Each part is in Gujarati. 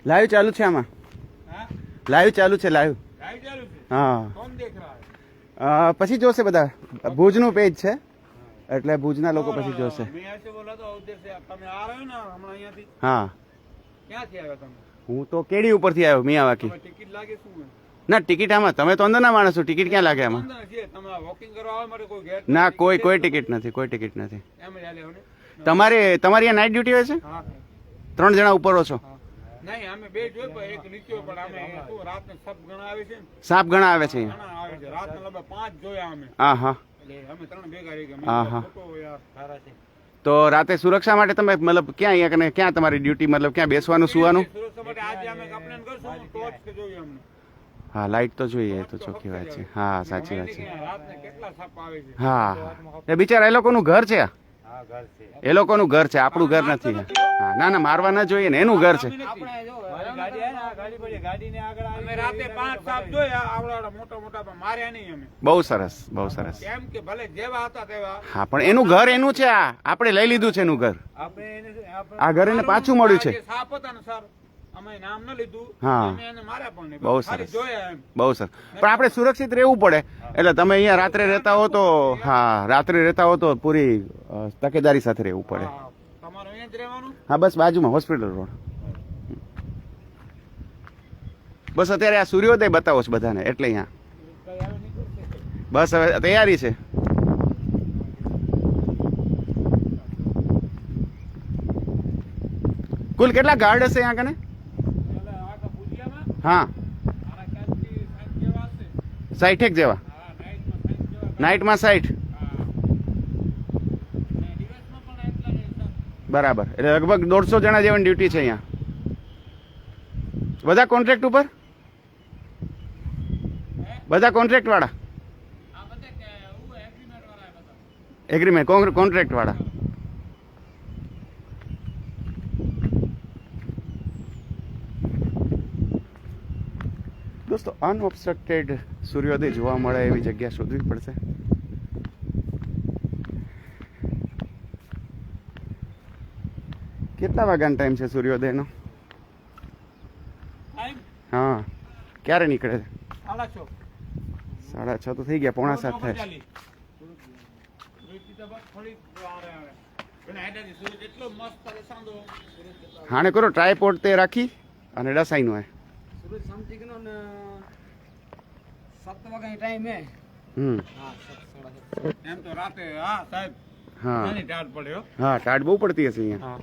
લાઈવ ચાલુ છે આમાં, લાઈવ ચાલુ છે, લાઈવ હા. પછી જોશે બધા, ભુજનું પેજ છે એટલે ભુજના લોકો પછી જોશે. હા હું તો કેડી ઉપરથી આવ્યો મિયાવાકી. ના ટિકિટ આમાં, તમે તો અંદરના માણસ છો, ટિકિટ ક્યાં લાગે આમાં? ના કોઈ ટિકિટ નથી, કોઈ ટિકિટ નથી. તમારી અહીંયા નાઇટ ડ્યુટી હોય છે? 3 જણા ઉપરો છો? સાપ ઘણા આવે છે અહીંયા. હા હા. તો રાતે સુરક્ષા માટે તમે મતલબ ક્યાં અહીંયા ક્યાં તમારી ડ્યુટી, મતલબ ક્યાં બેસવાનું સુવાનું? હા લાઈટ તો જોઈએ, તો ચોખ્ખી વાત છે. હા સાચી વાત છે. હા એ બિચારા એ લોકોનું ઘર છે, એ લોકોનું ઘર છે, આપણું ઘર નથી. હા ના ના મારવા ના જોઈએ ને, એનું ઘર છે. બહુ સરસ, બહુ સરસ. હા પણ એનું ઘર એનું છે, આ આપણે લઈ લીધું છે એનું ઘર. આ ઘર એને પાછું મળ્યું છે. હા બહુ સરસ, બહુ સરસ. પણ આપણે સુરક્ષિત રહેવું પડે, એટલે તમે અહીંયા રાત્રે રહેતા હો તો, હા રાત્રે રહેતા હો તો પૂરી તકેદારી સાથે રહેવું પડે. હા બસ બાજુમાં હોસ્પિટલ રોડ. બસ અત્યારે આ સૂર્યોદય બતાવો છો બધાને, એટલે અહીંયા બસ હવે તૈયારી છે. કુલ કેટલા ગાર્ડ હશે અહીંયા કને? હા 60 જેવા. નાઇટમાં 60 બરાબર, એટલે લગભગ 150 જણા જેવાની ડ્યુટી છે અહીંયા. બધા કોન્ટ્રાક્ટ ઉપર, બધા કોન્ટ્રાક્ટ વાળા, એગ્રીમેન્ટ કોન્ટ્રાક્ટ વાળા. દોસ્તો અનઓબ્સ્ટ્રક્ટેડ સૂર્યોદય જોવા મળે એવી જગ્યા શોધવી પડશે. કેટલા વાગ્યાનો ટાઈમ છે સૂર્યોદયનો? હા ક્યારે નીકળે છે? 6:30 તો થઈ ગયા, 6:45 થાય. હાણે કરો ટ્રાયપોડ તે રાખી અને ડસાઈનું હે. હા ટાઢ બહુ પડતી હશે અહીંયા.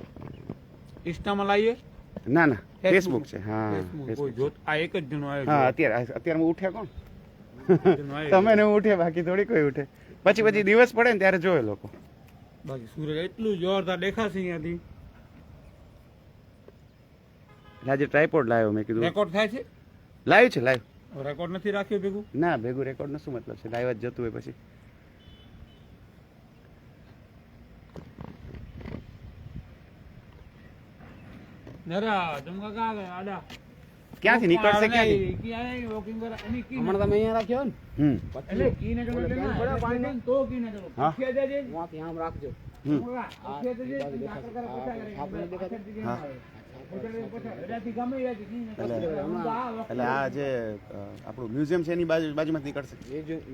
ઇન્સ્ટામાં લાવીએ? ના ના ફેસબુક છે. હા આ એક જ જણો આવ્યો. હા અત્યારે ઉઠ્યા કોણ? તમે ને ઉઠ્યા, બાકી થોડી કોઈ ઉઠે. પછી દિવસ પડે ને ત્યારે જોયે લોકો. બાકી સૂરજ એટલું જોરદાર દેખાશે અહીંયાથી. આજે ટ્રાયપોડ લાવ્યો, મેં કીધું રેકોર્ડ થાય છે. લાઈવ છે, લાઈવ. રેકોર્ડ નથી રાખ્યો ભેગું? ના ભેગું રેકોર્ડ નો શું મતલબ છે, લાઈવ જ જતું હોય પછી. ક્યાંથી નીકળશે, ક્યાંથી વોકિંગ કરે એની કી હમણાં તમે અહીંયા રાખ્યો ને, એટલે કી ને ચલો પાણી તો કી ને ચલો પૂછ્યા દેજે વાથી આમ રાખજો. પૂછ્યા દેજે આપણે દેખા. એટલે આ જે આપણું મ્યુઝિયમ છે એની બાજુમાં નીકળશે.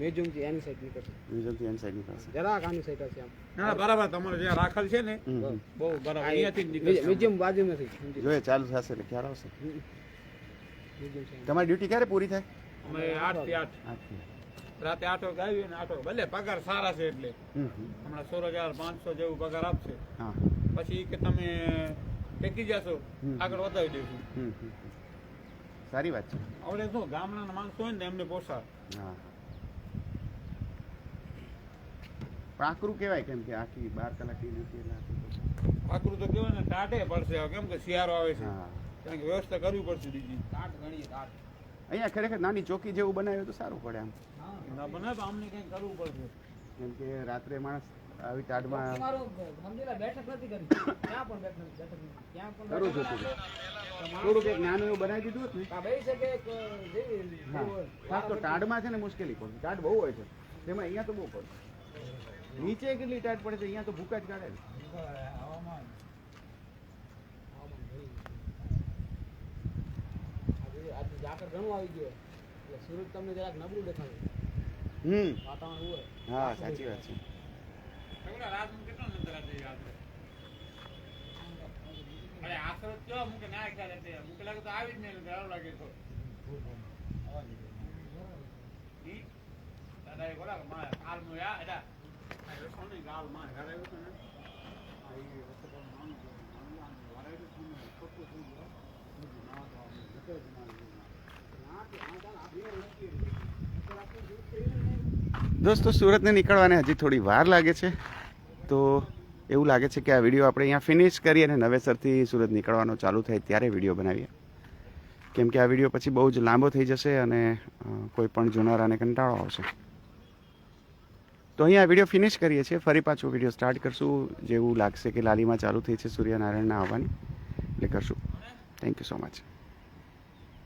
મ્યુઝિયમ થી એની સાઈડ નીકળશે. જરાક આની સાઈડ હશે આમ. ના બરાબર, તમારે જ્યાં રાખેલ છે ને બહુ બરાબર, અહીંયાથી નીકળશે. મ્યુઝિયમ બાજુમાં થી જોઈએ, ચાલુ થશે એટલે ખ્યાલ આવશે. તમારી ડ્યુટી ક્યારે પૂરી થાય? અમે 8 થી 8 રાતે 8 વાગે આવી ને 8 વાગે, ભલે પગાર સારા છે એટલે હમણાં 16,500 જેવું પગાર આપશે. પછી કે તમે ટેકી જશો, આગળ વધાવી દઈશું. સારી વાત છે. આપણે શું ગામડાના માણસો હોય ને એમને પોસાય. હા આકરું કહેવાય, કેમ કે આખી 12 કલાકની ડ્યુટી એટલે આકરું તો કહેવાય ને, ટાઢે પડશે કેમ કે શિયાળો આવે છે, કારણ કે વ્યવસ્થા કરવી પડશે બીજી. અહીંયા ખરેખર નાની ચોકી જેવું બનાવ્યું તો સારું પડે. આમ ના બનાવે તો અમને કંઈ કરવું પડશે, કેમ કે રાત્રે માણસ આવી ટાઢમાં થોડુંક એક નાનું એવું બનાવી દીધું હોત ને, ખાસ તો ટાઢમાં છે ને મુશ્કેલી પડે. ટાઢ બહુ હોય છે તેમાં, અહીંયા તો બહુ પડે. નીચે કેટલી ટાઢ પડે છે, અહીંયા તો ભૂકા જ કાઢે. ઝાકળ ઘણું આવી ગયો એટલે સુરત તમને જરાક નબળું દેખાય વાતાવરણ હોય હા સાચી વાત છે રાત કેટલો નંતર આજે યાદ અરે આખરો કયો મુકે ના ખ્યાલ એટલે મુકે લાગે તો આવી જ નહીં ગાળો લાગે તો દાદા એ બોલા માં કાલ નો યા એડા આ સોની ગાલ માં ગાળ્યો તો ને આ ઈ વસ્તુ પર માનું વારે તો સુને છોટું થઈ ગયો ના તો આપણે જતો જ ના કે આ દોસ્તો સુરતને નીકળવાને હજી થોડી વાર લાગે છે તો એવું લાગે છે કે આ વિડીયો આપણે અહીંયા ફિનિશ કરીએ અને નવેસરથી સુરત નીકળવાનો ચાલુ થાય ત્યારે વિડીયો બનાવીએ કેમ કે આ વિડીયો પછી બહુ જ લાંબો થઈ જશે અને કોઈ પણ જોનારાને કંટાળો આવશે તો અહીંયા વિડીયો ફિનિશ કરીએ છીએ ફરી પાછું વિડીયો સ્ટાર્ટ કરશું જેવું લાગશે કે લાલીમાં ચાલુ થઈ છે સૂર્યનારાયણના આવવાની એટલે કરશું થેન્ક યુ સો મચ